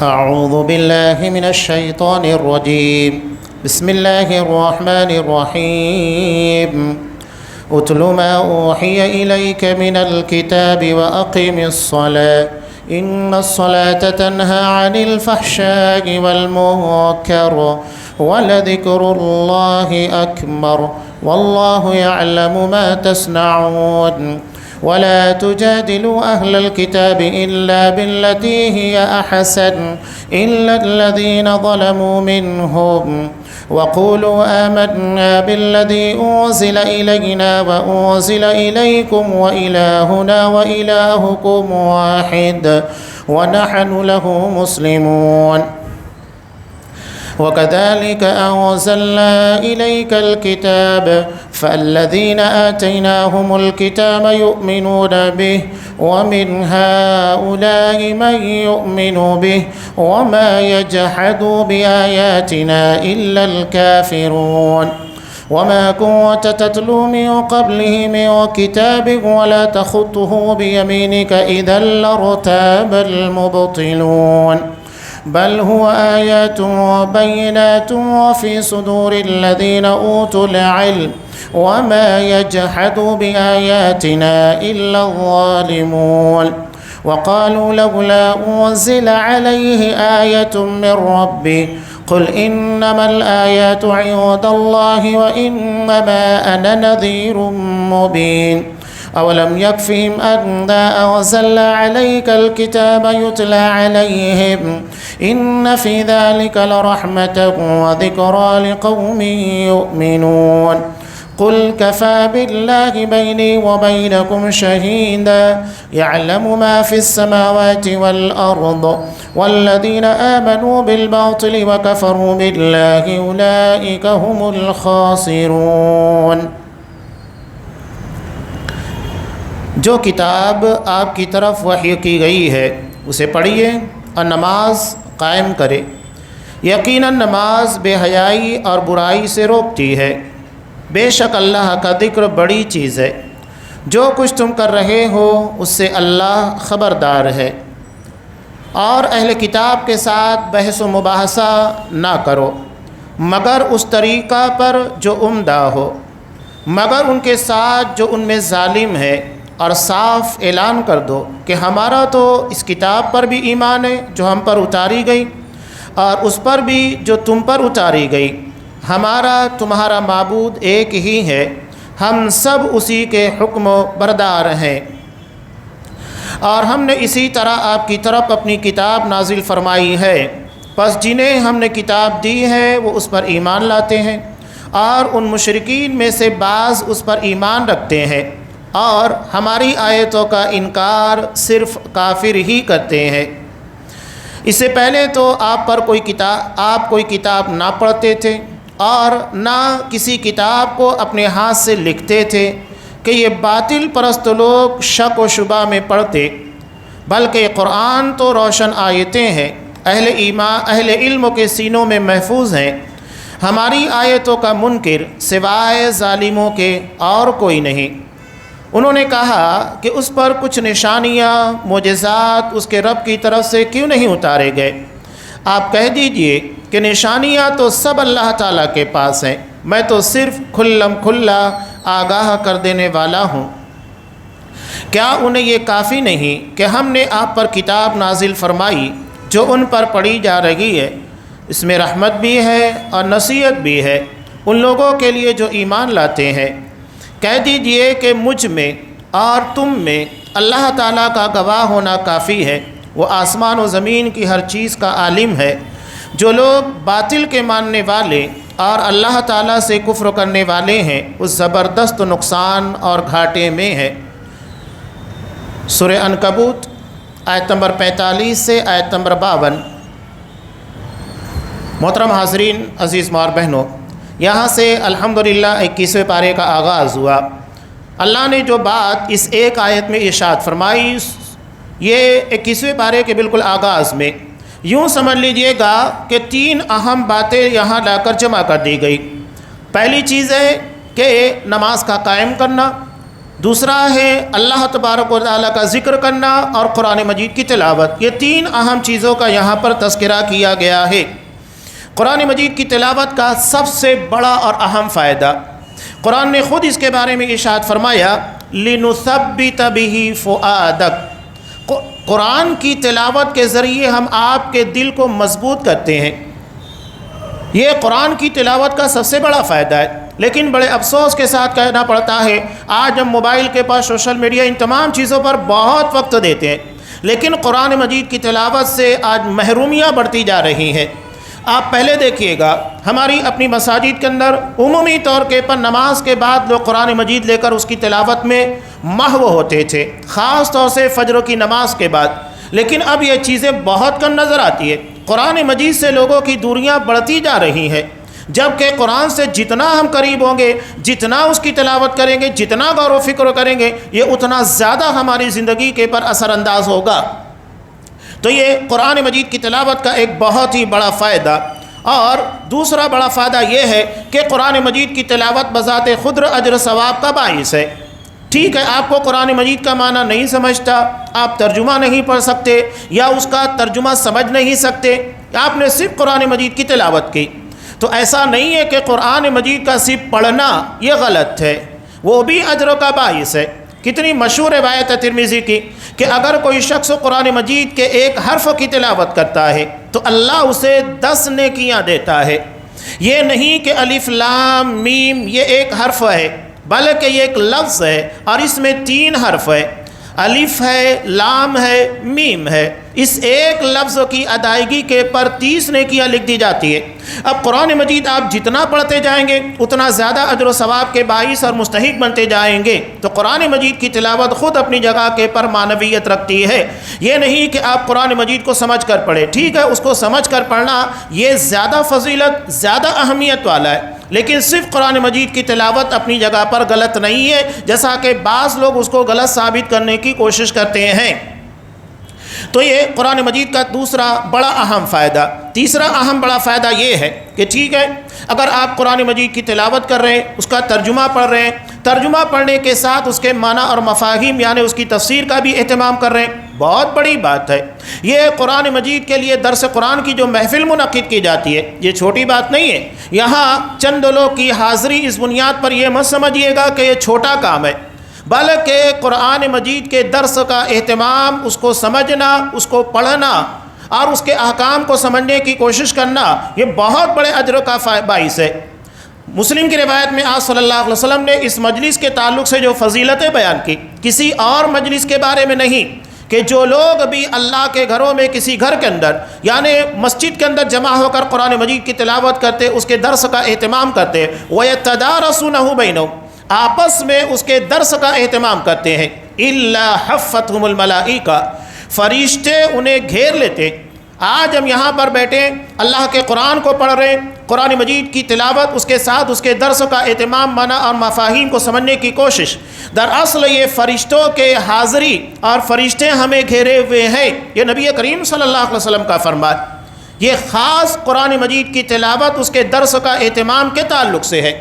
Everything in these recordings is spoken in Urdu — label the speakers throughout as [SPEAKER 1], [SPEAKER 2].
[SPEAKER 1] أعوذ بالله من الشيطان الرجيم. بسم الله الرحمن الرحيم. اتل ما أوحي إليك من الكتاب وأقم الصلاة إن الصلاة تنهى عن الفحشاء والمنكر ولذكر الله أكبر والله يعلم ما تصنعون. ولا تجادلوا أهل الكتاب إلا بالتي هي أحسن إلا الذين ظلموا منهم وقولوا آمنا بالذي أنزل إلينا وأنزل إليكم وإلهنا وإلهكم واحد ونحن له مسلمون. وكذلك أنزلنا إليك الكتاب فالذين آتيناهم الكتاب يؤمنون به ومن هؤلاء من يؤمن به وما يجحد بآياتنا إلا الكافرون. وما كنت تتلو من قبله من كتاب ولا تخطه بيمينك إذا لارتاب المبطلون. بل هو آيات وبينات وفي صدور الذين أوتوا العلم وما يجحد بآياتنا إلا الظالمون. وقالوا لولا أنزل عليه آية من ربه قل إنما الآيات عند الله وإنما أنا نذير مبين. أولم يكفهم أنا أنزلنا عليك الكتاب يتلى عليهم إن في ذلك لرحمة وذكرى لقوم يؤمنون. قل كفى بالله بيني وبينكم شهيدا يعلم ما في السماوات والأرض والذين آمنوا بالباطل وكفروا بالله أولئك هم الخاسرون. جو کتاب آپ کی طرف وحی کی گئی ہے اسے پڑھیے اور نماز قائم کرے. یقیناً نماز بے حیائی اور برائی سے روکتی ہے. بے شک اللہ کا ذکر بڑی چیز ہے. جو کچھ تم کر رہے ہو اس سے اللہ خبردار ہے. اور اہل کتاب کے ساتھ بحث و مباحثہ نہ کرو مگر اس طریقہ پر جو عمدہ ہو، مگر ان کے ساتھ جو ان میں ظالم ہے، اور صاف اعلان کر دو کہ ہمارا تو اس کتاب پر بھی ایمان ہے جو ہم پر اتاری گئی اور اس پر بھی جو تم پر اتاری گئی. ہمارا تمہارا معبود ایک ہی ہے، ہم سب اسی کے حکم بردار ہیں. اور ہم نے اسی طرح آپ کی طرف اپنی کتاب نازل فرمائی ہے، پس جنہیں ہم نے کتاب دی ہے وہ اس پر ایمان لاتے ہیں اور ان مشرکین میں سے بعض اس پر ایمان رکھتے ہیں اور ہماری آیتوں کا انکار صرف کافر ہی کرتے ہیں. اس سے پہلے تو آپ کوئی کتاب نہ پڑھتے تھے اور نہ کسی کتاب کو اپنے ہاتھ سے لکھتے تھے کہ یہ باطل پرست لوگ شک و شبہ میں پڑھتے، بلکہ قرآن تو روشن آیتیں ہیں، اہل علم کے سینوں میں محفوظ ہیں. ہماری آیتوں کا منکر سوائے ظالموں کے اور کوئی نہیں. انہوں نے کہا کہ اس پر کچھ نشانیاں معجزات اس کے رب کی طرف سے کیوں نہیں اتارے گئے؟ آپ کہہ دیجئے کہ نشانیاں تو سب اللہ تعالیٰ کے پاس ہیں، میں تو صرف کھلم کھلا آگاہ کر دینے والا ہوں. کیا انہیں یہ کافی نہیں کہ ہم نے آپ پر کتاب نازل فرمائی جو ان پر پڑھی جا رہی ہے؟ اس میں رحمت بھی ہے اور نصیحت بھی ہے ان لوگوں کے لیے جو ایمان لاتے ہیں. کہہ دیجئے کہ مجھ میں اور تم میں اللہ تعالیٰ کا گواہ ہونا کافی ہے. وہ آسمان و زمین کی ہر چیز کا عالم ہے. جو لوگ باطل کے ماننے والے اور اللہ تعالیٰ سے کفر کرنے والے ہیں اس زبردست نقصان اور گھاٹے میں ہے. سورہ عنکبوت آیت نمبر 45 سے آیت نمبر 52. محترم حاضرین، عزیز ماں اور بہنوں، یہاں سے الحمدللہ 21ویں پارے کا آغاز ہوا. اللہ نے جو بات اس ایک آیت میں ارشاد فرمائی، یہ 21ویں پارے کے بالکل آغاز میں یوں سمجھ لیجئے گا کہ 3 اہم باتیں یہاں لا کر جمع کر دی گئی. پہلی چیز ہے کہ نماز کا قائم کرنا، دوسرا ہے اللہ تبارک و تعالیٰ کا ذکر کرنا اور قرآن مجید کی تلاوت۔ یہ تین اہم چیزوں کا یہاں پر تذکرہ کیا گیا ہے۔ قرآن مجید کی تلاوت کا سب سے بڑا اور اہم فائدہ، قرآن نے خود اس کے بارے میں ارشاد فرمایا لِنُثَبِّتَ بِهِ فُؤَادَكَ، قرآن کی تلاوت کے ذریعے ہم آپ کے دل کو مضبوط کرتے ہیں۔ یہ قرآن کی تلاوت کا سب سے بڑا فائدہ ہے، لیکن بڑے افسوس کے ساتھ کہنا پڑتا ہے آج ہم موبائل کے پاس، سوشل میڈیا، ان تمام چیزوں پر بہت وقت دیتے ہیں، لیکن قرآن مجید کی تلاوت سے آج محرومیاں بڑھتی جا رہی ہیں۔ آپ پہلے دیکھیے گا ہماری اپنی مساجد کے اندر عمومی طور کے پر نماز کے بعد لوگ قرآن مجید لے کر اس کی تلاوت میں محو ہوتے تھے، خاص طور سے فجر کی نماز کے بعد، لیکن اب یہ چیزیں بہت کم نظر آتی ہے۔ قرآن مجید سے لوگوں کی دوریاں بڑھتی جا رہی ہیں، جبکہ قرآن سے جتنا ہم قریب ہوں گے، جتنا اس کی تلاوت کریں گے، جتنا غور و فکر کریں گے، یہ اتنا زیادہ ہماری زندگی کے پر اثر انداز ہوگا۔ تو یہ قرآن مجید کی تلاوت کا ایک بہت ہی بڑا فائدہ، اور دوسرا بڑا فائدہ یہ ہے کہ قرآن مجید کی تلاوت بذات خود اجر ثواب کا باعث ہے۔ ٹھیک ہے، آپ کو قرآن مجید کا معنی نہیں سمجھتا، آپ ترجمہ نہیں پڑھ سکتے یا اس کا ترجمہ سمجھ نہیں سکتے، آپ نے صرف قرآن مجید کی تلاوت کی، تو ایسا نہیں ہے کہ قرآن مجید کا صرف پڑھنا یہ غلط ہے، وہ بھی اجر کا باعث ہے۔ کتنی مشہور روایت ہے ترمذی کی کہ اگر کوئی شخص قرآن مجید کے ایک حرف کی تلاوت کرتا ہے تو اللہ اسے 10 نیکیاں دیتا ہے۔ یہ نہیں کہ الف لام میم یہ ایک حرف ہے، بلکہ یہ ایک لفظ ہے اور اس میں 3 حرف ہے، الف ہے، لام ہے، میم ہے۔ اس ایک لفظ کی ادائیگی کے پر 30 نیکیاں لکھ دی جاتی ہے۔ اب قرآن مجید آپ جتنا پڑھتے جائیں گے اتنا زیادہ اجر و ثواب کے باعث اور مستحق بنتے جائیں گے۔ تو قرآن مجید کی تلاوت خود اپنی جگہ کے پر معنویت رکھتی ہے۔ یہ نہیں کہ آپ قرآن مجید کو سمجھ کر پڑھیں، ٹھیک ہے اس کو سمجھ کر پڑھنا یہ زیادہ فضیلت، زیادہ اہمیت والا ہے، لیکن صرف قرآن مجید کی تلاوت اپنی جگہ پر غلط نہیں ہے، جیسا کہ بعض لوگ اس کو غلط ثابت کرنے کی کوشش کرتے ہیں۔ تو یہ قرآن مجید کا دوسرا بڑا اہم فائدہ۔ تیسرا اہم بڑا فائدہ یہ ہے کہ ٹھیک ہے اگر آپ قرآن مجید کی تلاوت کر رہے ہیں، اس کا ترجمہ پڑھ رہے ہیں، ترجمہ پڑھنے کے ساتھ اس کے معنی اور مفاہیم یعنی اس کی تفسیر کا بھی اہتمام کر رہے ہیں، بہت بڑی بات ہے۔ یہ قرآن مجید کے لیے درس قرآن کی جو محفل منعقد کی جاتی ہے یہ چھوٹی بات نہیں ہے۔ یہاں چند لوگ کی حاضری اس بنیاد پر یہ مت سمجھیے گا کہ یہ چھوٹا کام ہے، بلکہ قرآن مجید کے درس کا اہتمام، اس کو سمجھنا، اس کو پڑھنا اور اس کے احکام کو سمجھنے کی کوشش کرنا یہ بہت بڑے اجر کا باعث ہے۔ مسلم کی روایت میں آج صلی اللہ علیہ وسلم نے اس مجلس کے تعلق سے جو فضیلتیں بیان کی، کسی اور مجلس کے بارے میں نہیں، کہ جو لوگ بھی اللہ کے گھروں میں کسی گھر کے اندر یعنی مسجد کے اندر جمع ہو کر قرآن مجید کی تلاوت کرتے، اس کے درس کا اہتمام کرتے، وَيَتَدَارَسُونَهُ بَيْنَهُمْ، آپس میں اس کے درس کا اہتمام کرتے ہیں، إِلَّا حَفَّتْهُمُ الْمَلَائِكَةُ، فرشتے انہیں گھیر لیتے۔ آج ہم یہاں پر بیٹھے اللہ کے قرآن کو پڑھ رہے ہیں، قرآن مجید کی تلاوت، اس کے ساتھ اس کے درس کا اہتمام، معنی اور مفاہیم کو سمجھنے کی کوشش، دراصل یہ فرشتوں کے حاضری اور فرشتے ہمیں گھیرے ہوئے ہیں، یہ نبی کریم صلی اللہ علیہ وسلم کا فرمان۔ یہ خاص قرآن مجید کی تلاوت، اس کے درس کا اہتمام کے تعلق سے ہے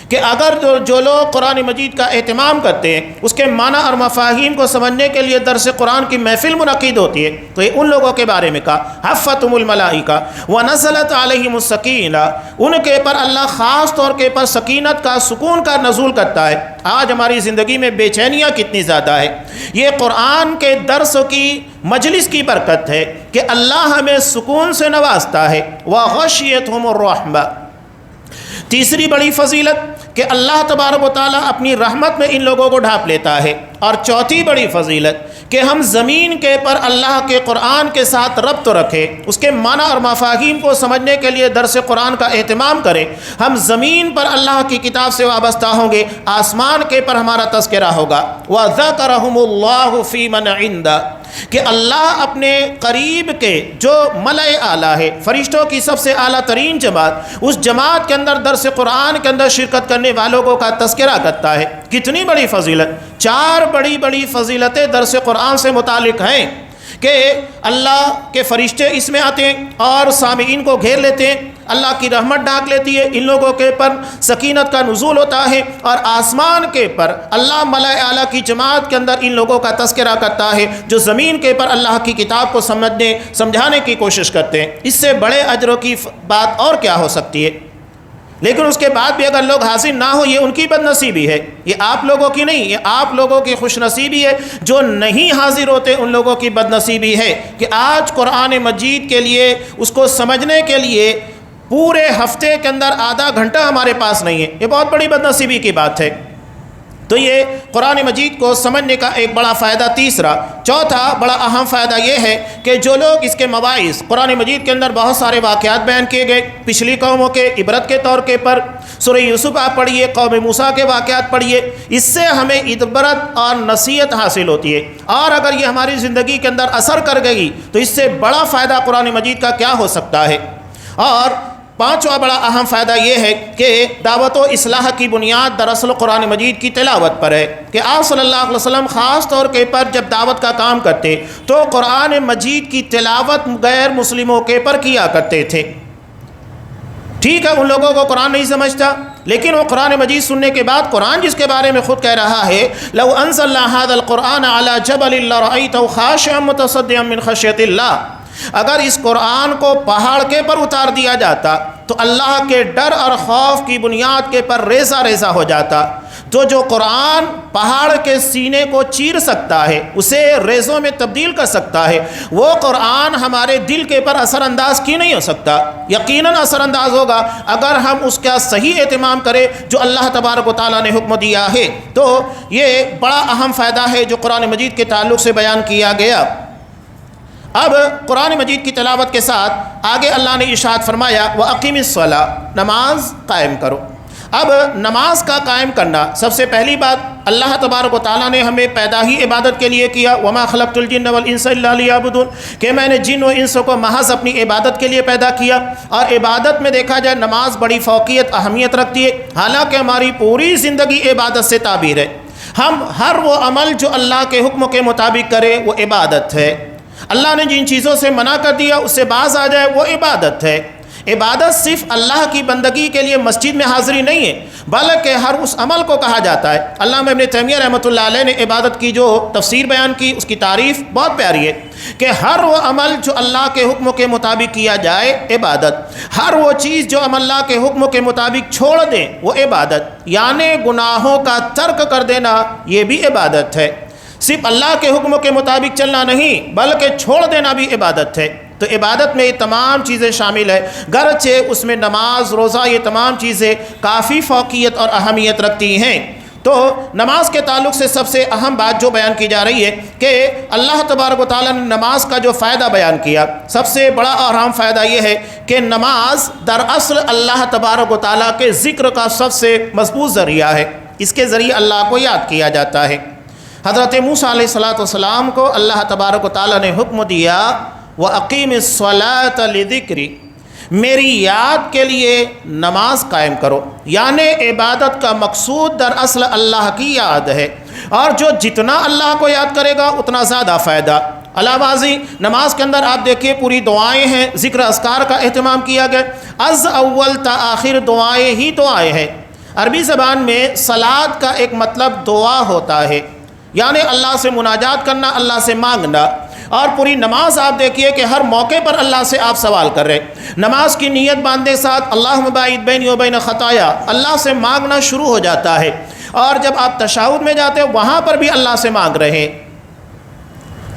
[SPEAKER 1] کہ اگر جو لوگ قرآن مجید کا اہتمام کرتے ہیں، اس کے معنی اور مفاہیم کو سمجھنے کے لیے درس قرآن کی محفل منعقد ہوتی ہے، تو یہ ان لوگوں کے بارے میں کہا حفتہم الملائکہ ونزلت علیہم السکینہ، ان کے پر اللہ خاص طور کے پر سکینت کا، سکون کا نزول کرتا ہے۔ آج ہماری زندگی میں بے چینیاں کتنی زیادہ ہے، یہ قرآن کے درس کی مجلس کی برکت ہے کہ اللہ ہمیں سکون سے نوازتا ہے۔ وغشیتہم الرحمہ، تیسری بڑی فضیلت کہ اللہ تبارک و تعالیٰ اپنی رحمت میں ان لوگوں کو ڈھانپ لیتا ہے۔ اور چوتھی بڑی فضیلت کہ ہم زمین کے پر اللہ کے قرآن کے ساتھ ربط رکھیں، اس کے معنی اور مفاہیم کو سمجھنے کے لیے درس قرآن کا اہتمام کریں۔ ہم زمین پر اللہ کی کتاب سے وابستہ ہوں گے، آسمان کے پر ہمارا تذکرہ ہوگا۔ وَذَكَرَهُمُ اللَّهُ فِي مَنْ عِنْدَهُ، کہ اللہ اپنے قریب کے جو ملأ اعلیٰ ہے، فرشتوں کی سب سے اعلیٰ ترین جماعت، اس جماعت کے اندر درس قرآن کے اندر شرکت کرنے والوں کا تذکرہ کرتا ہے۔ کتنی بڑی فضیلت، 4 بڑی بڑی فضیلتیں درس قرآن سے متعلق ہیں کہ اللہ کے فرشتے اس میں آتے ہیں اور سامعین کو گھیر لیتے ہیں، اللہ کی رحمت ڈھانک لیتی ہے، ان لوگوں کے پر سکینت کا نزول ہوتا ہے، اور آسمان کے پر اللہ ملائے اعلیٰ کی جماعت کے اندر ان لوگوں کا تذکرہ کرتا ہے جو زمین کے پر اللہ کی کتاب کو سمجھانے کی کوشش کرتے ہیں۔ اس سے بڑے اجروں کی بات اور کیا ہو سکتی ہے؟ لیکن اس کے بعد بھی اگر لوگ حاضر نہ ہو، یہ ان کی بد نصیبی ہے، یہ آپ لوگوں کی نہیں، یہ آپ لوگوں کی خوش نصیبی ہے۔ جو نہیں حاضر ہوتے ان لوگوں کی بد نصیبی ہے کہ آج قرآن مجید کے لیے، اس کو سمجھنے کے لیے پورے ہفتے کے اندر آدھا گھنٹہ ہمارے پاس نہیں ہے۔ یہ بہت بڑی بد نصیبی کی بات ہے۔ تو یہ قرآن مجید کو سمجھنے کا ایک بڑا فائدہ تیسرا۔ چوتھا بڑا اہم فائدہ یہ ہے کہ جو لوگ اس کے مواعظ، قرآن مجید کے اندر بہت سارے واقعات بیان کیے گئے پچھلی قوموں کے عبرت کے طور کے پر، سورہ یوسف آپ پڑھیے، قوم موسیٰ کے واقعات پڑھیے، اس سے ہمیں عبرت اور نصیحت حاصل ہوتی ہے، اور اگر یہ ہماری زندگی کے اندر اثر کر گئی تو اس سے بڑا فائدہ قرآن مجید کا کیا ہو سکتا ہے۔ اور پانچواں بڑا اہم فائدہ یہ ہے کہ دعوت و اصلاح کی بنیاد دراصل قرآن مجید کی تلاوت پر ہے، کہ آپ صلی اللہ علیہ وسلم خاص طور کے پر جب دعوت کا کام کرتے تو قرآن مجید کی تلاوت غیر مسلموں کے پر کیا کرتے تھے۔ ٹھیک ہے، ان لوگوں کو قرآن نہیں سمجھتا، لیکن وہ قرآن مجید سننے کے بعد قرآن جس کے بارے میں خود کہہ رہا ہے لو انزلنا هذا القرآن على جبل لرأيته خاشعا متصدعا من خشية اللہ، اگر اس قرآن کو پہاڑ کے پر اتار دیا جاتا تو اللہ کے ڈر اور خوف کی بنیاد کے پر ریزہ ریزہ ہو جاتا۔ تو جو قرآن پہاڑ کے سینے کو چیر سکتا ہے، اسے ریزوں میں تبدیل کر سکتا ہے، وہ قرآن ہمارے دل کے پر اثر انداز کی نہیں ہو سکتا؟ یقیناً اثر انداز ہوگا اگر ہم اس کا صحیح اہتمام کریں جو اللہ تبارک و تعالیٰ نے حکم دیا ہے۔ تو یہ بڑا اہم فائدہ ہے جو قرآن مجید کے تعلق سے بیان کیا گیا۔ اب قرآن مجید کی تلاوت کے ساتھ آگے اللہ نے ارشاد فرمایا وَأَقِمِ الصَّلَاةَ، نماز قائم کرو۔ اب نماز کا قائم کرنا، سب سے پہلی بات اللہ تبارک و تعالیٰ نے ہمیں پیدا ہی عبادت کے لیے کیا، وَمَا خَلَقْتُ الْجِنَّ وَالْإِنسَ إِلَّا لِيَعْبُدُونَ، کہ میں نے جن و انس کو محض اپنی عبادت کے لیے پیدا کیا۔ اور عبادت میں دیکھا جائے نماز بڑی فوقیت اہمیت رکھتی ہے، حالانکہ ہماری پوری زندگی عبادت سے تعبیر ہے۔ ہم ہر وہ عمل جو اللہ کے حکم کے مطابق کرے وہ عبادت ہے، اللہ نے جن چیزوں سے منع کر دیا اس سے باز آ جائے وہ عبادت ہے۔ عبادت صرف اللہ کی بندگی کے لیے مسجد میں حاضری نہیں ہے، بلکہ ہر اس عمل کو کہا جاتا ہے۔ علامہ ابن تیمیہ رحمۃ اللہ علیہ نے عبادت کی جو تفسیر بیان کی، اس کی تعریف بہت پیاری ہے کہ ہر وہ عمل جو اللہ کے حکم کے مطابق کیا جائے عبادت، ہر وہ چیز جو ہم اللہ کے حکم کے مطابق چھوڑ دیں وہ عبادت، یعنی گناہوں کا ترک کر دینا یہ بھی عبادت ہے۔ صرف اللہ کے حکم کے مطابق چلنا نہیں بلکہ چھوڑ دینا بھی عبادت ہے۔ تو عبادت میں یہ تمام چیزیں شامل ہے، گرچہ اس میں نماز، روزہ، یہ تمام چیزیں کافی فوقیت اور اہمیت رکھتی ہیں۔ تو نماز کے تعلق سے سب سے اہم بات جو بیان کی جا رہی ہے کہ اللہ تبارک و تعالیٰ نے نماز کا جو فائدہ بیان کیا، سب سے بڑا اور اہم فائدہ یہ ہے کہ نماز دراصل اللہ تبارک و تعالیٰ کے ذکر کا سب سے مضبوط ذریعہ ہے، اس کے ذریعے اللہ کو یاد کیا جاتا ہے۔ حضرت موسیٰ علیہ السلام کو اللہ تبارک و تعالیٰ نے حکم دیا وَأَقِيمِ الصَّلَاةَ لِذِكْرِ، میری یاد کے لیے نماز قائم کرو، یعنی عبادت کا مقصود دراصل اللہ کی یاد ہے، اور جو جتنا اللہ کو یاد کرے گا اتنا زیادہ فائدہ۔ علاوہ ازیں نماز کے اندر آپ دیکھیے پوری دعائیں ہیں، ذکر اذکار کا اہتمام کیا گیا، از اول تا آخر دعائیں ہی دعائیں ہیں۔ عربی زبان میں صلاۃ کا ایک مطلب دعا ہوتا ہے، یعنی اللہ سے مناجات کرنا، اللہ سے مانگنا۔ اور پوری نماز آپ دیکھیے کہ ہر موقع پر اللہ سے آپ سوال کر رہے، نماز کی نیت باندھنے ساتھ اللہم باعد بینی و بین خطایا، اللہ سے مانگنا شروع ہو جاتا ہے۔ اور جب آپ تشہد میں جاتے ہیں وہاں پر بھی اللہ سے مانگ رہے ہیں۔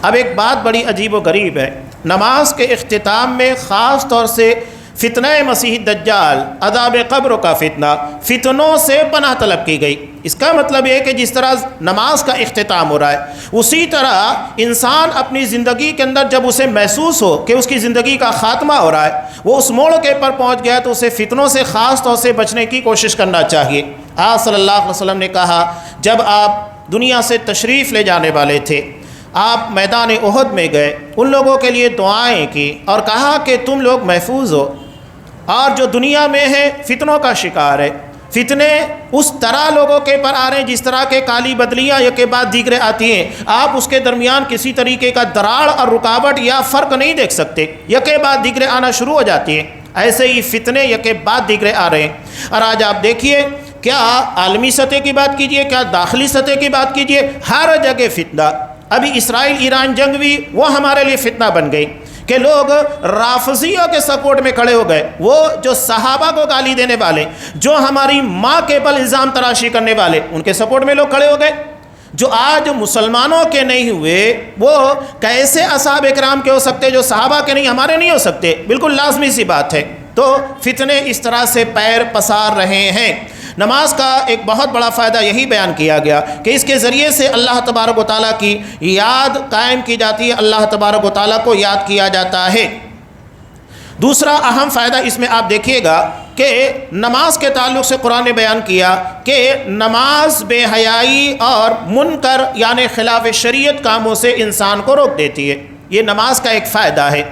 [SPEAKER 1] اب ایک بات بڑی عجیب و غریب ہے، نماز کے اختتام میں خاص طور سے فتنہ مسیح دجال، عذاب قبر کا فتنوں سے پناہ طلب کی گئی۔ اس کا مطلب یہ کہ جس طرح نماز کا اختتام ہو رہا ہے، اسی طرح انسان اپنی زندگی کے اندر جب اسے محسوس ہو کہ اس کی زندگی کا خاتمہ ہو رہا ہے، وہ اس موڑ کے پر پہنچ گیا تو اسے فتنوں سے خاص طور سے بچنے کی کوشش کرنا چاہیے۔ آپ صلی اللہ علیہ وسلم نے کہا جب آپ دنیا سے تشریف لے جانے والے تھے، آپ میدان احد میں گئے، ان لوگوں کے لیے دعائیں کی اور کہا کہ تم لوگ محفوظ ہو، اور جو دنیا میں ہے فتنوں کا شکار ہے، فتنے اس طرح لوگوں کے پر آ رہے ہیں جس طرح کے کالی بدلیاں یک کے بعد دیگرے آتی ہیں، آپ اس کے درمیان کسی طریقے کا دراڑ اور رکاوٹ یا فرق نہیں دیکھ سکتے، یک کے بعد دیگرے آنا شروع ہو جاتی ہیں۔ ایسے ہی فتنے یک کے بعد دیگرے آ رہے ہیں، اور آج آپ دیکھیے کیا عالمی سطح کی بات کیجئے، کیا داخلی سطح کی بات کیجئے، ہر جگہ فتنہ۔ ابھی اسرائیل ایران جنگ بھی وہ ہمارے لیے فتنہ بن گئی کہ لوگ رافضیوں کے سپورٹ میں کھڑے ہو گئے، وہ جو صحابہ کو گالی دینے والے، جو ہماری ماں کے بل الزام تراشی کرنے والے، ان کے سپورٹ میں لوگ کھڑے ہو گئے۔ جو آج مسلمانوں کے نہیں ہوئے وہ کیسے اصحاب اکرام کے ہو سکتے، جو صحابہ کے نہیں ہمارے نہیں ہو سکتے؟ بالکل لازمی سی بات ہے۔ تو فتنے اس طرح سے پیر پسار رہے ہیں۔ نماز کا ایک بہت بڑا فائدہ یہی بیان کیا گیا کہ اس کے ذریعے سے اللہ تبارک و تعالیٰ کی یاد قائم کی جاتی ہے، اللہ تبارک و تعالیٰ کو یاد کیا جاتا ہے۔ دوسرا اہم فائدہ اس میں آپ دیکھیے گا کہ نماز کے تعلق سے قرآن نے بیان کیا کہ نماز بے حیائی اور منکر یعنی خلاف شریعت کاموں سے انسان کو روک دیتی ہے۔ یہ نماز کا ایک فائدہ ہے۔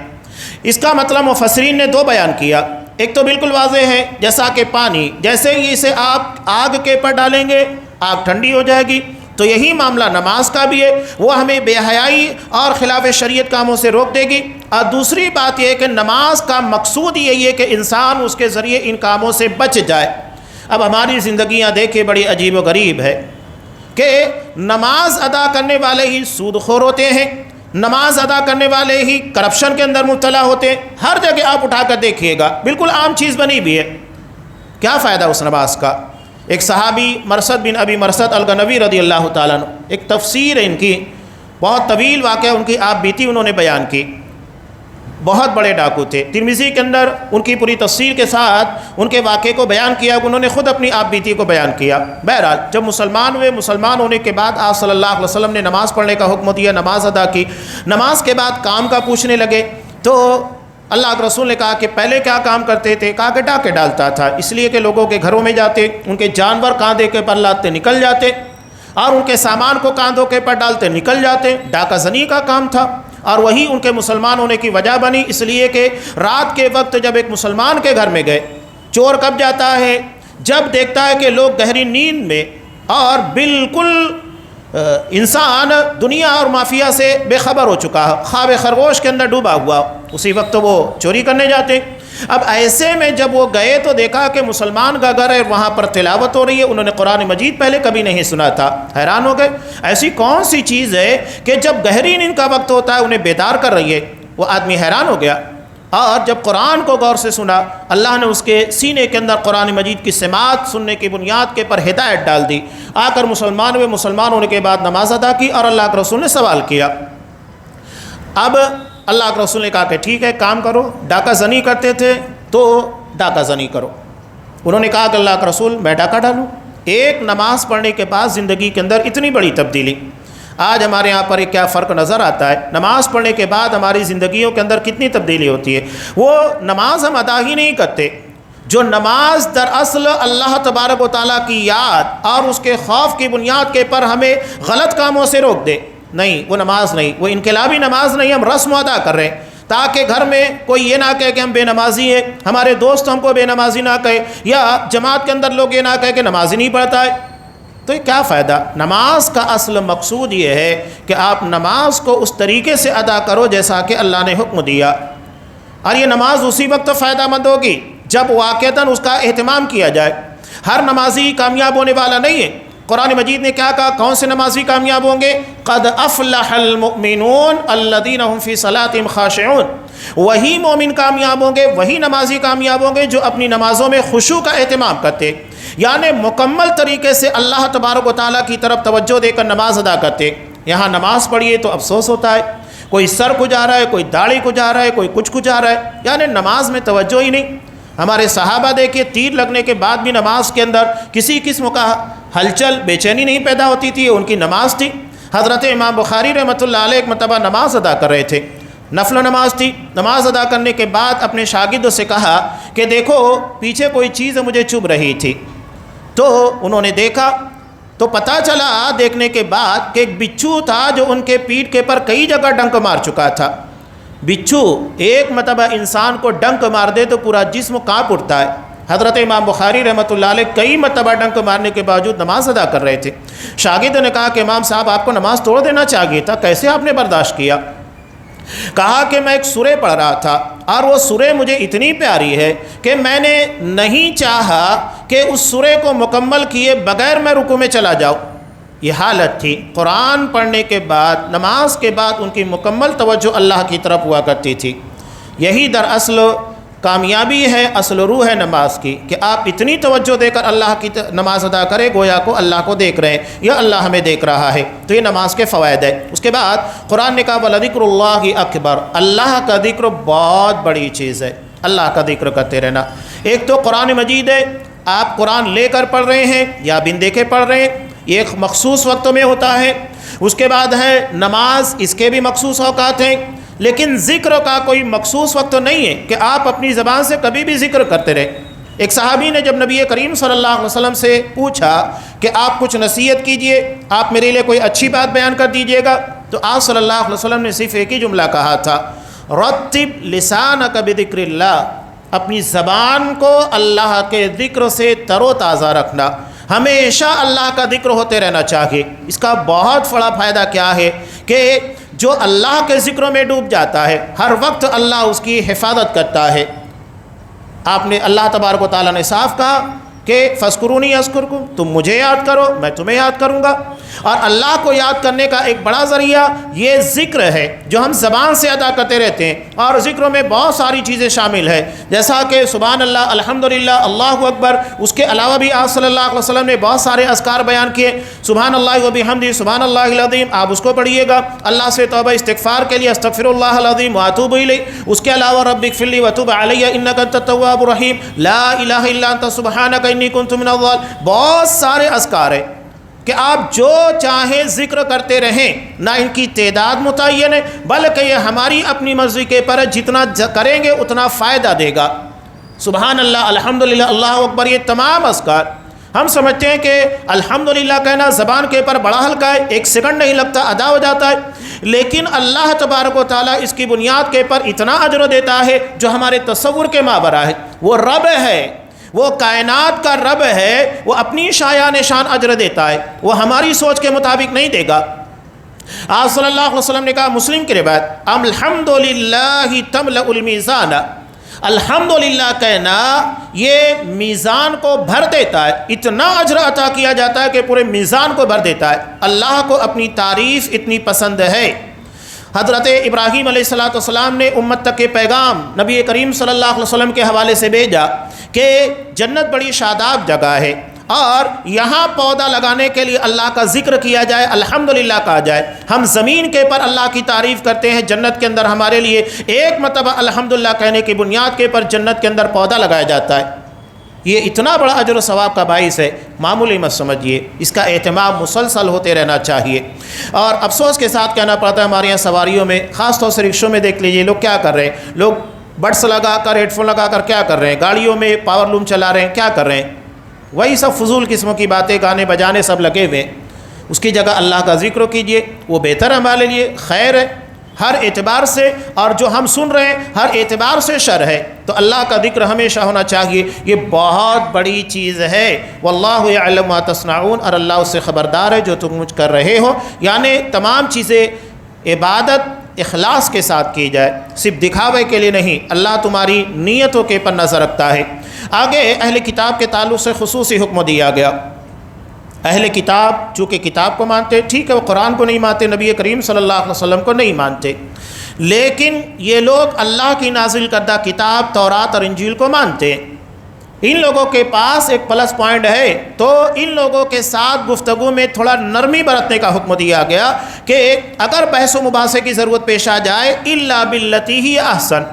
[SPEAKER 1] اس کا مطلب مفسرین نے دو بیان کیا۔ ایک تو بالکل واضح ہے، جیسا کہ پانی، جیسے ہی اسے آپ آگ کے پر ڈالیں گے آگ ٹھنڈی ہو جائے گی، تو یہی معاملہ نماز کا بھی ہے، وہ ہمیں بے حیائی اور خلاف شریعت کاموں سے روک دے گی۔ اور دوسری بات یہ ہے کہ نماز کا مقصود یہی ہے کہ انسان اس کے ذریعے ان کاموں سے بچ جائے۔ اب ہماری زندگیاں دیکھیں بڑی عجیب و غریب ہے کہ نماز ادا کرنے والے ہی سود خور ہوتے ہیں، نماز ادا کرنے والے ہی کرپشن کے اندر مبتلا ہوتے ہیں۔ ہر جگہ آپ اٹھا کر دیکھیے گا بالکل عام چیز بنی بھی ہے۔ کیا فائدہ اس نماز کا؟ ایک صحابی مرثد بن ابی مرثد الغنوی رضی اللہ تعالیٰ عنہ، ایک تفسیر ہے ان کی، بہت طویل واقعہ ان کی آپ بیتی انہوں نے بیان کی۔ بہت بڑے ڈاکو تھے، ترمذی کے اندر ان کی پوری تفسیر کے ساتھ ان کے واقعے کو بیان کیا، انہوں نے خود اپنی آپ بیتی کو بیان کیا۔ بہرحال جب مسلمان ہوئے، مسلمان ہونے کے بعد آپ صلی اللہ علیہ وسلم نے نماز پڑھنے کا حکم دیا، نماز ادا کی۔ نماز کے بعد کام کا پوچھنے لگے تو اللہ کے رسول نے کہا کہ پہلے کیا کام کرتے تھے؟ کہا کہ ڈاکے ڈالتا تھا، اس لیے کہ لوگوں کے گھروں میں جاتے، ان کے جانور کاندھے کے پر لاتے نکل جاتے، اور ان کے سامان کو کاندھوں کے پر ڈالتے نکل جاتے۔ ڈاکہ زنی کا کام تھا، اور وہی ان کے مسلمان ہونے کی وجہ بنی، اس لیے کہ رات کے وقت جب ایک مسلمان کے گھر میں گئے، چور کب جاتا ہے؟ جب دیکھتا ہے کہ لوگ گہری نیند میں اور بالکل انسان دنیا اور مافیا سے بے خبر ہو چکا ہے، خواب خرگوش کے اندر ڈوبا ہوا، اسی وقت وہ چوری کرنے جاتے۔ اب ایسے میں جب وہ گئے تو دیکھا کہ مسلمان کا گھر ہے، وہاں پر تلاوت ہو رہی ہے، انہوں نے قرآن مجید پہلے کبھی نہیں سنا تھا، حیران ہو گئے، ایسی کون سی چیز ہے کہ جب گہری نیند کا وقت ہوتا ہے انہیں بیدار کر رہی ہے؟ وہ آدمی حیران ہو گیا، اور جب قرآن کو غور سے سنا، اللہ نے اس کے سینے کے اندر قرآن مجید کی سماعت سننے کی بنیاد کے پر ہدایت ڈال دی۔ آ کر مسلمان ہوئے، مسلمان ہونے کے بعد نماز ادا کی، اور اللہ کے رسول نے سوال کیا۔ اب اللہ کے رسول نے کہا کہ ٹھیک ہے کام کرو، ڈاکہ زنی کرتے تھے تو ڈاکہ زنی کرو۔ انہوں نے کہا کہ اللہ کے رسول میں ڈاکہ ڈالوں؟ ایک نماز پڑھنے کے بعد زندگی کے اندر اتنی بڑی تبدیلی۔ آج ہمارے یہاں پر ایک کیا فرق نظر آتا ہے، نماز پڑھنے کے بعد ہماری زندگیوں کے اندر کتنی تبدیلی ہوتی ہے۔ وہ نماز ہم ادا ہی نہیں کرتے، جو نماز دراصل اللہ تبارک و تعالیٰ کی یاد اور اس کے خوف کی بنیاد کے پر ہمیں غلط کاموں سے روک دے، نہیں، وہ نماز نہیں، وہ انقلابی نماز نہیں، ہم رسم ادا کر رہے ہیں تاکہ گھر میں کوئی یہ نہ کہے کہ ہم بے نمازی ہیں، ہمارے دوست ہم کو بے نمازی نہ کہے، یا جماعت کے اندر لوگ یہ نہ کہے کہ نماز ہی نہیں پڑھتا ہے۔ تو یہ کیا فائدہ؟ نماز کا اصل مقصود یہ ہے کہ آپ نماز کو اس طریقے سے ادا کرو جیسا کہ اللہ نے حکم دیا، اور یہ نماز اسی وقت فائدہ مند ہوگی جب واقعتاً اس کا اہتمام کیا جائے۔ ہر نمازی کامیاب ہونے والا نہیں ہے۔ قرآن مجید نے کیا کہا؟ کون سے نمازی کامیاب ہوں گے؟ قد افلح المؤمنون الذین هم فی صلاتهم خاشعون، وہی مومن کامیاب ہوں گے، وہی نمازی کامیاب ہوں گے جو اپنی نمازوں میں خشوع کا اہتمام کرتے، یعنی مکمل طریقے سے اللہ تبارک و تعالیٰ کی طرف توجہ دے کر نماز ادا کرتے۔ یہاں نماز پڑھیے تو افسوس ہوتا ہے، کوئی سر کو جا رہا ہے، کوئی داڑھی کو جا رہا ہے، کوئی کچھ کو جا رہا ہے، یعنی نماز میں توجہ ہی نہیں۔ ہمارے صحابہ دیکھیے تیر لگنے کے بعد بھی نماز کے اندر کسی قسم کا ہلچل بے چینی نہیں پیدا ہوتی تھی، ان کی نماز تھی۔ حضرت امام بخاری رحمۃ اللہ علیہ ایک مرتبہ نماز ادا کر رہے تھے، نفل نماز تھی، نماز ادا کرنے کے بعد اپنے شاگردوں سے کہا کہ دیکھو پیچھے کوئی چیز مجھے چبھ رہی تھی، تو انہوں نے دیکھا تو پتہ چلا دیکھنے کے بعد کہ ایک بچھو تھا جو ان کے پیٹھ کے پر کئی جگہ ڈنک مار چکا تھا۔ بچھو ایک مرتبہ انسان کو ڈنک مار دے تو پورا جسم کانپ اٹھتا ہے، حضرت امام بخاری رحمۃ اللہ علیہ کئی مرتبہ ڈنک مارنے کے باوجود نماز ادا کر رہے تھے۔ شاگرد نے کہا کہ امام صاحب آپ کو نماز توڑ دینا چاہیے تھا، کیسے آپ نے برداشت کیا؟ کہا کہ میں ایک سورہ پڑھ رہا تھا اور وہ سورہ مجھے اتنی پیاری ہے کہ میں نے نہیں چاہا کہ اس سورہ کو مکمل کیے بغیر میں رکوع میں چلا جاؤں۔ یہ حالت تھی۔ قرآن پڑھنے کے بعد، نماز کے بعد ان کی مکمل توجہ اللہ کی طرف ہوا کرتی تھی۔ یہی دراصل کامیابی ہے، اصل روح ہے نماز کی، کہ آپ اتنی توجہ دے کر اللہ کی نماز ادا کریں گویا کو اللہ کو دیکھ رہے ہیں یا اللہ ہمیں دیکھ رہا ہے۔ تو یہ نماز کے فوائد ہے۔ اس کے بعد قرآن نے کہا وَلَذِكْرُ اللَّهِ اکبر، اللہ کا ذکر بہت بڑی چیز ہے، اللہ کا ذکر کرتے رہنا۔ ایک تو قرآن مجید ہے، آپ قرآن لے کر پڑھ رہے ہیں یا بن دیکھے پڑھ رہے ہیں، یہ ایک مخصوص وقت میں ہوتا ہے۔ اس کے بعد ہے نماز، اس کے بھی مخصوص اوقات ہیں، لیکن ذکر کا کوئی مخصوص وقت نہیں ہے کہ آپ اپنی زبان سے کبھی بھی ذکر کرتے رہیں۔ ایک صحابی نے جب نبی کریم صلی اللہ علیہ وسلم سے پوچھا کہ آپ کچھ نصیحت کیجئے، آپ میرے لیے کوئی اچھی بات بیان کر دیجئے گا، تو آپ صلی اللہ علیہ وسلم نے صرف ایک ہی جملہ کہا تھا، رتب لسانک بذکر اللہ، اپنی زبان کو اللہ کے ذکر سے تر و تازہ رکھنا، ہمیشہ اللہ کا ذکر ہوتے رہنا چاہیے۔ اس کا بہت بڑا فائدہ کیا ہے کہ جو اللہ کے ذکر میں ڈوب جاتا ہے ہر وقت اللہ اس کی حفاظت کرتا ہے۔ آپ نے اللہ تبارک و تعالیٰ نے صاف کہا کہ فَاذْكُرُونِي أَذْكُرْكُمْ، تم مجھے یاد کرو میں تمہیں یاد کروں گا۔ اور اللہ کو یاد کرنے کا ایک بڑا ذریعہ یہ ذکر ہے جو ہم زبان سے ادا کرتے رہتے ہیں، اور ذکر میں بہت ساری چیزیں شامل ہیں، جیسا کہ سبحان اللہ، الحمدللہ، اللہ اکبر۔ اس کے علاوہ بھی آپ صلی اللہ علیہ وسلم نے بہت سارے اذکار بیان کیے، سبحان اللہ و بحمدہ، سبحان اللہ العظیم، آپ اس کو پڑھیے گا۔ اللہ سے توبہ استغفار کے لیے استغفر اللہ العظیم واتوب الیہ۔ اس کے علاوہ رب اغفر لی وتب علی انک انت التواب الرحیم، لا الہ الا انت سبحانک انی کنت من الظالمین۔ بہت سارے اذکار ہیں کہ آپ جو چاہیں ذکر کرتے رہیں، نہ ان کی تعداد متعین ہے بلکہ یہ ہماری اپنی مرضی کے پر ہے، جتنا کریں گے اتنا فائدہ دے گا۔ سبحان اللہ، الحمدللہ، اللہ اکبر، یہ تمام اذکار ہم سمجھتے ہیں کہ الحمدللہ کہنا زبان کے پر بڑا ہلکا ہے، ایک سیکنڈ نہیں لگتا ادا ہو جاتا ہے، لیکن اللہ تبارک و تعالیٰ اس کی بنیاد کے پر اتنا اجر دیتا ہے جو ہمارے تصور کے مابرا ہے۔ وہ رب ہے، وہ کائنات کا رب ہے، وہ اپنی شایان شان اجر دیتا ہے، وہ ہماری سوچ کے مطابق نہیں دے گا۔ آپ صلی اللہ علیہ وسلم نے کہا، مسلم کی روایت، الحمدللہ تملأ المیزان، الحمدللہ کہنا یہ میزان کو بھر دیتا ہے، اتنا اجر عطا کیا جاتا ہے کہ پورے میزان کو بھر دیتا ہے۔ اللہ کو اپنی تعریف اتنی پسند ہے۔ حضرت ابراہیم علیہ السلام نے امت تک کے پیغام نبی کریم صلی اللہ علیہ وسلم کے حوالے سے بھیجا کہ جنت بڑی شاداب جگہ ہے، اور یہاں پودا لگانے کے لیے اللہ کا ذکر کیا جائے، الحمدللہ کہا جائے۔ ہم زمین کے پر اللہ کی تعریف کرتے ہیں، جنت کے اندر ہمارے لیے ایک مرتبہ الحمدللہ کہنے کی بنیاد کے پر جنت کے اندر پودا لگایا جاتا ہے۔ یہ اتنا بڑا اجر و ثواب کا باعث ہے، معمولی مت سمجھیے، اس کا اہتمام مسلسل ہوتے رہنا چاہیے۔ اور افسوس کے ساتھ کہنا پڑتا ہے ہمارے یہاں سواریوں میں، خاص طور سے رکشوں میں دیکھ لیجیے لوگ کیا کر رہے ہیں، لوگ بڈس لگا کر، ہیڈ فون لگا کر کیا کر رہے ہیں، گاڑیوں میں پاور لوم چلا رہے ہیں، کیا کر رہے ہیں، وہی سب فضول قسموں کی باتیں، گانے بجانے سب لگے ہوئے ہیں۔ اس کی جگہ اللہ کا ذکر کیجئے، وہ بہتر ہمارے لیے، خیر ہے ہر اعتبار سے، اور جو ہم سن رہے ہیں ہر اعتبار سے شر ہے، تو اللہ کا ذکر ہمیشہ ہونا چاہیے، یہ بہت بڑی چیز ہے۔ واللہ یعلم ما تصنعون، اور اللہ اس سے خبردار ہے جو تم کچھ کر رہے ہو۔ یعنی تمام چیزیں عبادت اخلاص کے ساتھ کی جائے، صرف دکھاوے کے لیے نہیں، اللہ تمہاری نیتوں کے پر نظر رکھتا ہے۔ آگے اہل کتاب کے تعلق سے خصوصی حکم دیا گیا۔ اہل کتاب چونکہ کتاب کو مانتے، ٹھیک ہے، وہ قرآن کو نہیں مانتے، نبی کریم صلی اللہ علیہ وسلم کو نہیں مانتے، لیکن یہ لوگ اللہ کی نازل کردہ کتاب تورات اور انجیل کو مانتے ہیں۔ ان لوگوں کے پاس ایک پلس پوائنٹ ہے، تو ان لوگوں کے ساتھ گفتگو میں تھوڑا نرمی برتنے کا حکم دیا گیا کہ اگر بحث و مباحثے کی ضرورت پیش آ جائے الا باللتی ہی احسن،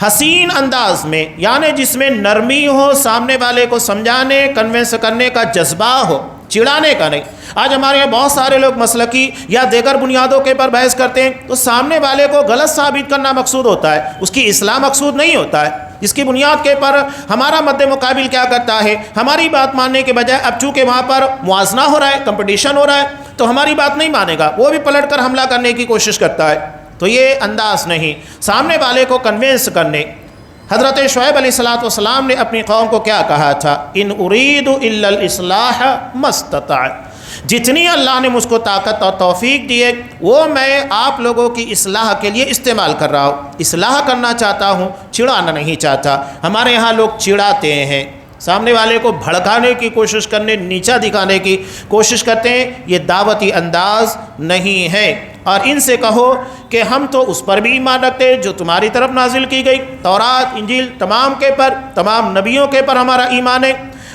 [SPEAKER 1] حسین انداز میں، یعنی جس میں نرمی ہو، سامنے والے کو سمجھانے کنونس کرنے کا جذبہ ہو، چڑھانے کا نہیں۔ آج ہمارے یہاں بہت سارے لوگ مسلکی یا دیگر بنیادوں کے پر بحث کرتے ہیں، تو سامنے والے کو غلط ثابت کرنا مقصود ہوتا ہے، اس کی اصلاح مقصود نہیں ہوتا ہے۔ اس کی بنیاد کے پر ہمارا مد مقابل کیا کرتا ہے، ہماری بات ماننے کے بجائے، اب چونکہ وہاں پر موازنہ ہو رہا ہے، کمپٹیشن ہو رہا ہے، تو ہماری بات نہیں مانے گا، وہ بھی پلٹ کر حملہ کرنے کی کوشش کرتا ہے۔ تو یہ انداز نہیں، سامنے والے کو کنوینس کرنے، حضرت شعیب علیہ السلام نے اپنی قوم کو کیا کہا تھا؟ ان ارید الا الاصلاح ما استطعت، جتنی اللہ نے مجھ کو طاقت اور توفیق دی ہے وہ میں آپ لوگوں کی اصلاح کے لیے استعمال کر رہا ہوں۔ اصلاح کرنا چاہتا ہوں، چڑھانا نہیں چاہتا۔ ہمارے ہاں لوگ چڑھاتے ہیں، سامنے والے کو بھڑکانے کی کوشش کرنے، نیچا دکھانے کی کوشش کرتے ہیں، یہ دعوتی انداز نہیں ہے۔ اور ان سے کہو کہ ہم تو اس پر بھی ایمان رکھتے ہیں جو تمہاری طرف نازل کی گئی، تورات، انجیل، تمام کے پر، تمام نبیوں کے پر ہمارا ایمان ہے،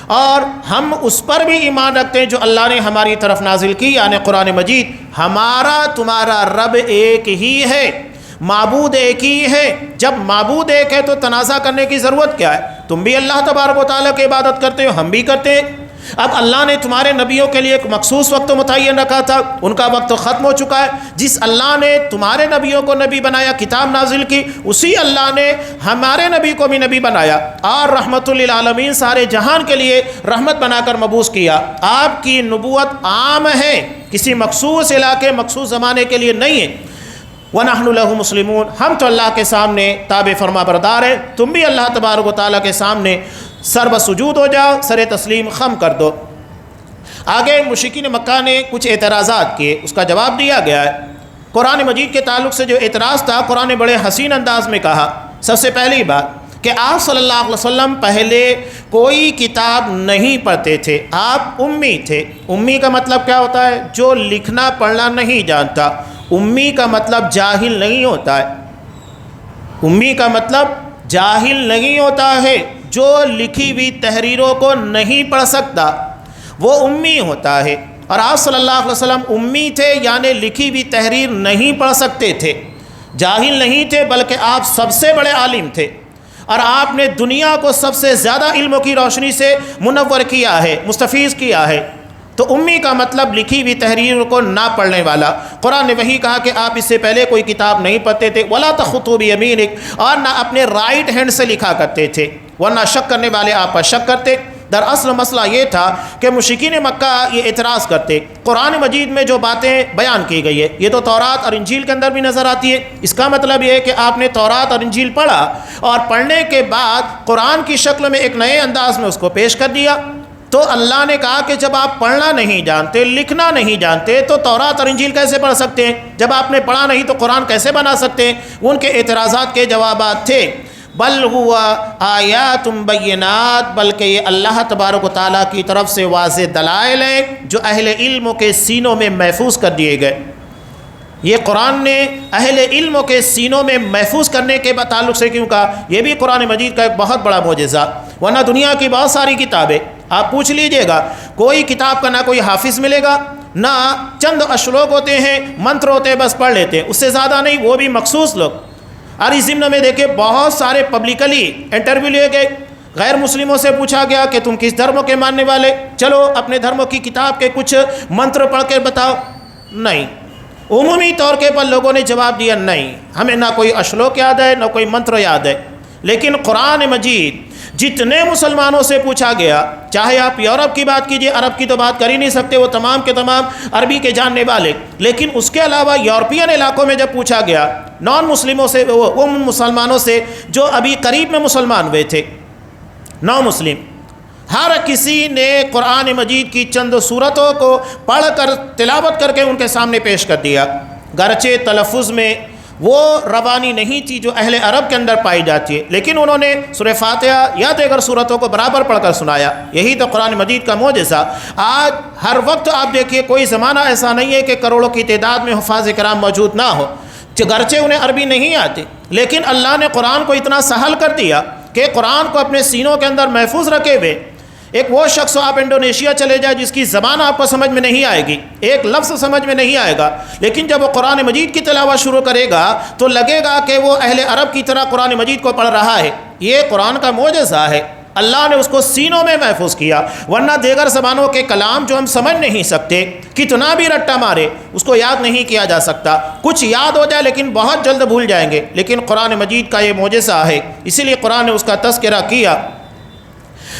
[SPEAKER 1] اور ہم اس پر بھی ایمان رکھتے ہیں جو اللہ نے ہماری طرف نازل کی، یعنی قرآن مجید۔ ہمارا تمہارا رب ایک ہی ہے، معبود ایک ہی ہے۔ جب معبود ایک ہے تو تنازع کرنے کی ضرورت کیا ہے؟ تم بھی اللہ تبارک و تعالیٰ کی عبادت کرتے ہو، ہم بھی کرتے ہیں۔ اب اللہ نے تمہارے نبیوں کے لیے ایک مخصوص وقت متعین رکھا تھا، ان کا وقت ختم ہو چکا ہے۔ جس اللہ نے تمہارے نبیوں کو نبی بنایا، کتاب نازل کی، اسی اللہ نے ہمارے نبی کو بھی نبی بنایا اور رحمت للعالمین، سارے جہان کے لیے رحمت بنا کر مبعوث کیا۔ آپ کی نبوت عام ہے، کسی مخصوص علاقے، مخصوص زمانے کے لیے نہیں ہے۔ وَنَحْنُ لَهُ مُسْلِمُونَ، ہم تو اللہ کے سامنے تابع فرما بردار ہیں، تم بھی اللہ تبارک و تعالیٰ کے سامنے سر بسجود ہو جاؤ، سر تسلیم خم کر دو۔ آگے مشرکین مکہ نے کچھ اعتراضات کیے، اس کا جواب دیا گیا ہے۔ قرآن مجید کے تعلق سے جو اعتراض تھا، قرآن نے بڑے حسین انداز میں کہا۔ سب سے پہلی بات کہ آپ صلی اللہ علیہ وسلم پہلے کوئی کتاب نہیں پڑھتے تھے، آپ امی تھے۔ امی کا مطلب کیا ہوتا ہے؟ جو لکھنا پڑھنا نہیں جانتا۔ امی کا مطلب جاہل نہیں ہوتا ہے، امی کا مطلب جاہل نہیں ہوتا ہے، جو لکھی ہوئی تحریروں کو نہیں پڑھ سکتا وہ امی ہوتا ہے۔ اور آپ صلی اللہ علیہ وسلم امی تھے، یعنی لکھی ہوئی تحریر نہیں پڑھ سکتے تھے، جاہل نہیں تھے، بلکہ آپ سب سے بڑے عالم تھے، اور آپ نے دنیا کو سب سے زیادہ علموں کی روشنی سے منور کیا ہے، مستفیض کیا ہے۔ تو امی کا مطلب لکھی ہوئی تحریر کو نہ پڑھنے والا۔ قرآن نے وہی کہا کہ آپ اس سے پہلے کوئی کتاب نہیں پڑھتے تھے، وَلَا تَخُطُوا بِيَمِينِكَ، اور نہ اپنے رائٹ ہینڈ سے لکھا کرتے تھے، ورنہ شک کرنے والے آپ پر شک کرتے۔ دراصل مسئلہ یہ تھا کہ مشرکین مکہ یہ اعتراض کرتے، قرآن مجید میں جو باتیں بیان کی گئی ہے یہ تو تورات اور انجیل کے اندر بھی نظر آتی ہے۔ اس کا مطلب یہ ہے کہ آپ نے تورات اور انجیل پڑھا اور پڑھنے کے بعد قرآن کی شکل میں ایک نئے انداز میں اس کو پیش کر دیا۔ تو اللہ نے کہا کہ جب آپ پڑھنا نہیں جانتے، لکھنا نہیں جانتے، تو تورات اور انجیل کیسے پڑھ سکتے ہیں؟ جب آپ نے پڑھا نہیں تو قرآن کیسے بنا سکتے ہیں؟ ان کے اعتراضات کے جوابات تھے، بل ہوا آیات بینات، بلکہ یہ اللہ تبارک و تعالیٰ کی طرف سے واضح دلائل ہیں جو اہل علموں کے سینوں میں محفوظ کر دیے گئے۔ یہ قرآن نے اہل علموں کے سینوں میں محفوظ کرنے کے تعلق سے کیوں کہا؟ یہ بھی قرآن مجید کا ایک بہت بڑا معجزہ۔ ورنہ دنیا کی بہت ساری کتابیں آپ پوچھ لیجئے گا، کوئی کتاب کا نہ کوئی حافظ ملے گا، نہ چند اشلوک ہوتے ہیں، منتر ہوتے ہیں، بس پڑھ لیتے ہیں، اس سے زیادہ نہیں، وہ بھی مخصوص لوگ۔ اور اس ضمن میں دیکھیں بہت سارے پبلکلی انٹرویو لیے گئے، غیر مسلموں سے پوچھا گیا کہ تم کس دھرم کے ماننے والے، چلو اپنے دھرم کی کتاب کے کچھ منتر پڑھ کے بتاؤ، نہیں۔ عمومی طور کے پر لوگوں نے جواب دیا نہیں، ہمیں نہ کوئی اشلوک یاد ہے، نہ کوئی منتر یاد ہے۔ لیکن قرآن مجید جتنے مسلمانوں سے پوچھا گیا، چاہے آپ یورپ کی بات کیجئے، عرب کی تو بات کر ہی نہیں سکتے، وہ تمام کے تمام عربی کے جاننے والے، لیکن اس کے علاوہ یورپین علاقوں میں جب پوچھا گیا نان مسلموں سے، وہ مسلمانوں سے جو ابھی قریب میں مسلمان ہوئے تھے، نو مسلم، ہر کسی نے قرآن مجید کی چند صورتوں کو پڑھ کر تلاوت کر کے ان کے سامنے پیش کر دیا، گرچہ تلفظ میں وہ روانی نہیں تھی جو اہل عرب کے اندر پائی جاتی ہے، لیکن انہوں نے سورہ فاتحہ یا دیگر صورتوں کو برابر پڑھ کر سنایا۔ یہی تو قرآن مجید کا معجزہ۔ آج ہر وقت آپ دیکھیے کوئی زمانہ ایسا نہیں ہے کہ کروڑوں کی تعداد میں حفاظ کرام موجود نہ ہو، گرچہ انہیں عربی نہیں آتی، لیکن اللہ نے قرآن کو اتنا سہل کر دیا کہ قرآن کو اپنے سینوں کے اندر محفوظ رکھے ہوئے ایک وہ شخص آپ انڈونیشیا چلے جائے جس کی زبان آپ کو سمجھ میں نہیں آئے گی، ایک لفظ سمجھ میں نہیں آئے گا، لیکن جب وہ قرآن مجید کی تلاوت شروع کرے گا تو لگے گا کہ وہ اہل عرب کی طرح قرآن مجید کو پڑھ رہا ہے۔ یہ قرآن کا معجزہ ہے، اللہ نے اس کو سینوں میں محفوظ کیا، ورنہ دیگر زبانوں کے کلام جو ہم سمجھ نہیں سکتے، کتنا بھی رٹا مارے اس کو یاد نہیں کیا جا سکتا، کچھ یاد ہو جائے لیکن بہت جلد بھول جائیں گے، لیکن قرآن مجید کا یہ معجزہ ہے، اسی لیے قرآن نے اس کا تذکرہ کیا۔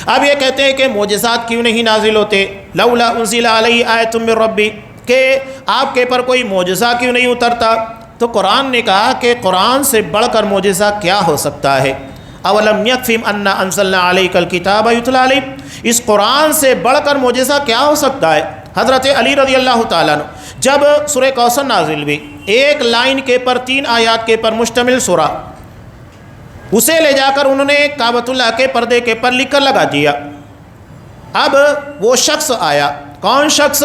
[SPEAKER 1] اب یہ کہتے ہیں کہ معجزات کیوں نہیں نازل ہوتے، لولا انزل علیہ آیۃ من ربی، کہ آپ کے پر کوئی معجزہ کیوں نہیں اترتا؟ تو قرآن نے کہا کہ قرآن سے بڑھ کر معجزہ کیا ہو سکتا ہے؟ اولم یکفہم انا انزلنا علیک الکتاب یتلی علیہم، اس قرآن سے بڑھ کر معجزہ کیا ہو سکتا ہے؟ حضرت علی رضی اللہ تعالیٰ عنہ جب سورہ کوثر نازل ہوئی، ایک لائن کے پر 3 آیات کے پر مشتمل سورہ، اسے لے جا کر انہوں نے کعبۃ اللہ کے پردے کے پر لکھ کر لگا دیا۔ اب وہ شخص آیا، کون شخص؟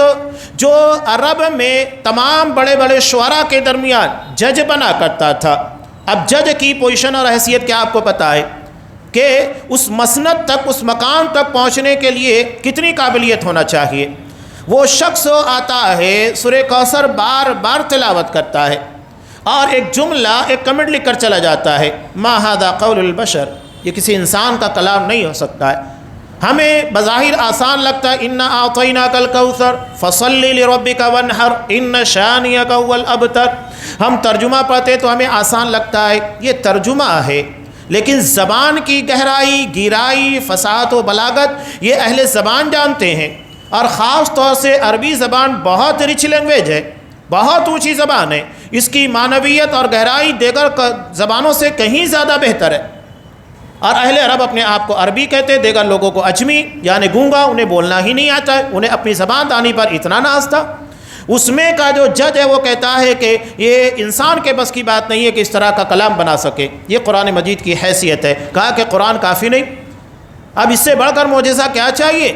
[SPEAKER 1] جو عرب میں تمام بڑے بڑے شعراء کے درمیان جج بنا کرتا تھا۔ اب جج کی پوزیشن اور حیثیت کیا آپ کو پتہ ہے کہ اس مسند تک، اس مقام تک پہنچنے کے لیے کتنی قابلیت ہونا چاہیے۔ وہ شخص آتا ہے، سورہ کوثر بار بار تلاوت کرتا ہے اور ایک جملہ، ایک کمنٹ لکھ کر چلا جاتا ہے، ما ھذا قول البشر، یہ کسی انسان کا کلام نہیں ہو سکتا ہے۔ ہمیں بظاہر آسان لگتا ہے، انا اعطیناک الکوثر فصل لربک وانحر ان شانئک ھو الابتر۔ ہم ترجمہ پڑھتے تو ہمیں آسان لگتا ہے، یہ ترجمہ ہے، لیکن زبان کی گہرائی، گہرائی، فصاحت و بلاغت یہ اہل زبان جانتے ہیں، اور خاص طور سے عربی زبان بہت رچ لینگویج ہے، بہت اونچی زبان ہے، اس کی معنویت اور گہرائی دیگر زبانوں سے کہیں زیادہ بہتر ہے۔ اور اہل عرب اپنے آپ کو عربی کہتے، دیگر لوگوں کو اجمی یعنی گونگا، انہیں بولنا ہی نہیں آتا ہے، انہیں اپنی زبان دانی پر اتنا ناز تھا۔ اس میں کا جو جج ہے وہ کہتا ہے کہ یہ انسان کے بس کی بات نہیں ہے کہ اس طرح کا کلام بنا سکے، یہ قرآن مجید کی حیثیت ہے۔ کہا کہ قرآن کافی نہیں، اب اس سے بڑھ کر معجزہ کیا چاہیے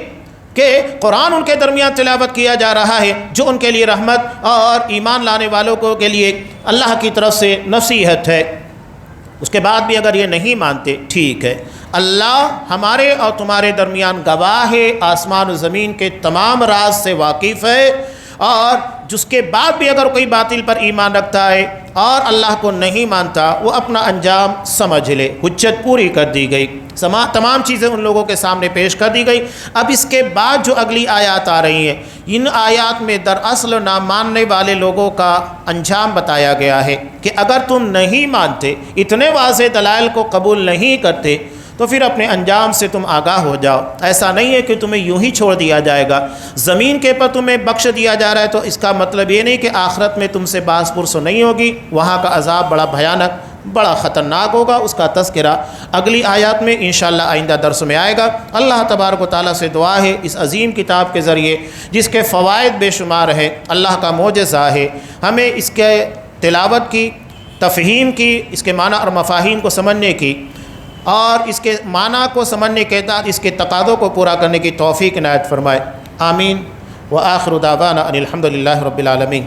[SPEAKER 1] کہ قرآن ان کے درمیان تلاوت کیا جا رہا ہے، جو ان کے لیے رحمت اور ایمان لانے والوں کو کے لیے اللہ کی طرف سے نصیحت ہے۔ اس کے بعد بھی اگر یہ نہیں مانتے، ٹھیک ہے، اللہ ہمارے اور تمہارے درمیان گواہ ہے، آسمان و زمین کے تمام راز سے واقف ہے، اور جس کے بعد بھی اگر کوئی باطل پر ایمان رکھتا ہے اور اللہ کو نہیں مانتا، وہ اپنا انجام سمجھ لے۔ حجت پوری کر دی گئی، تمام چیزیں ان لوگوں کے سامنے پیش کر دی گئی۔ اب اس کے بعد جو اگلی آیات آ رہی ہیں، ان آیات میں دراصل نہ ماننے والے لوگوں کا انجام بتایا گیا ہے کہ اگر تم نہیں مانتے، اتنے واضح دلائل کو قبول نہیں کرتے، تو پھر اپنے انجام سے تم آگاہ ہو جاؤ۔ ایسا نہیں ہے کہ تمہیں یوں ہی چھوڑ دیا جائے گا، زمین کے پر تمہیں بخش دیا جا رہا ہے تو اس کا مطلب یہ نہیں کہ آخرت میں تم سے باس پرس نہیں ہوگی، وہاں کا عذاب بڑا بھیانک، بڑا خطرناک ہوگا۔ اس کا تذکرہ اگلی آیات میں انشاءاللہ آئندہ درس میں آئے گا۔ اللہ تبارک و تعالیٰ سے دعا ہے اس عظیم کتاب کے ذریعے جس کے فوائد بے شمار ہیں، اللہ کا معجزہ ہے، ہمیں اس کے تلاوت کی، تفہیم کی، اس کے معنی اور مفاہیم کو سمجھنے کی، اور اس کے معنی کو سمجھنے کے بعد اس کے تقاضوں کو پورا کرنے کی توفیق عنایت فرمائے۔ آمین۔ وآخر دعوانا ان الحمد للہ رب العالمین۔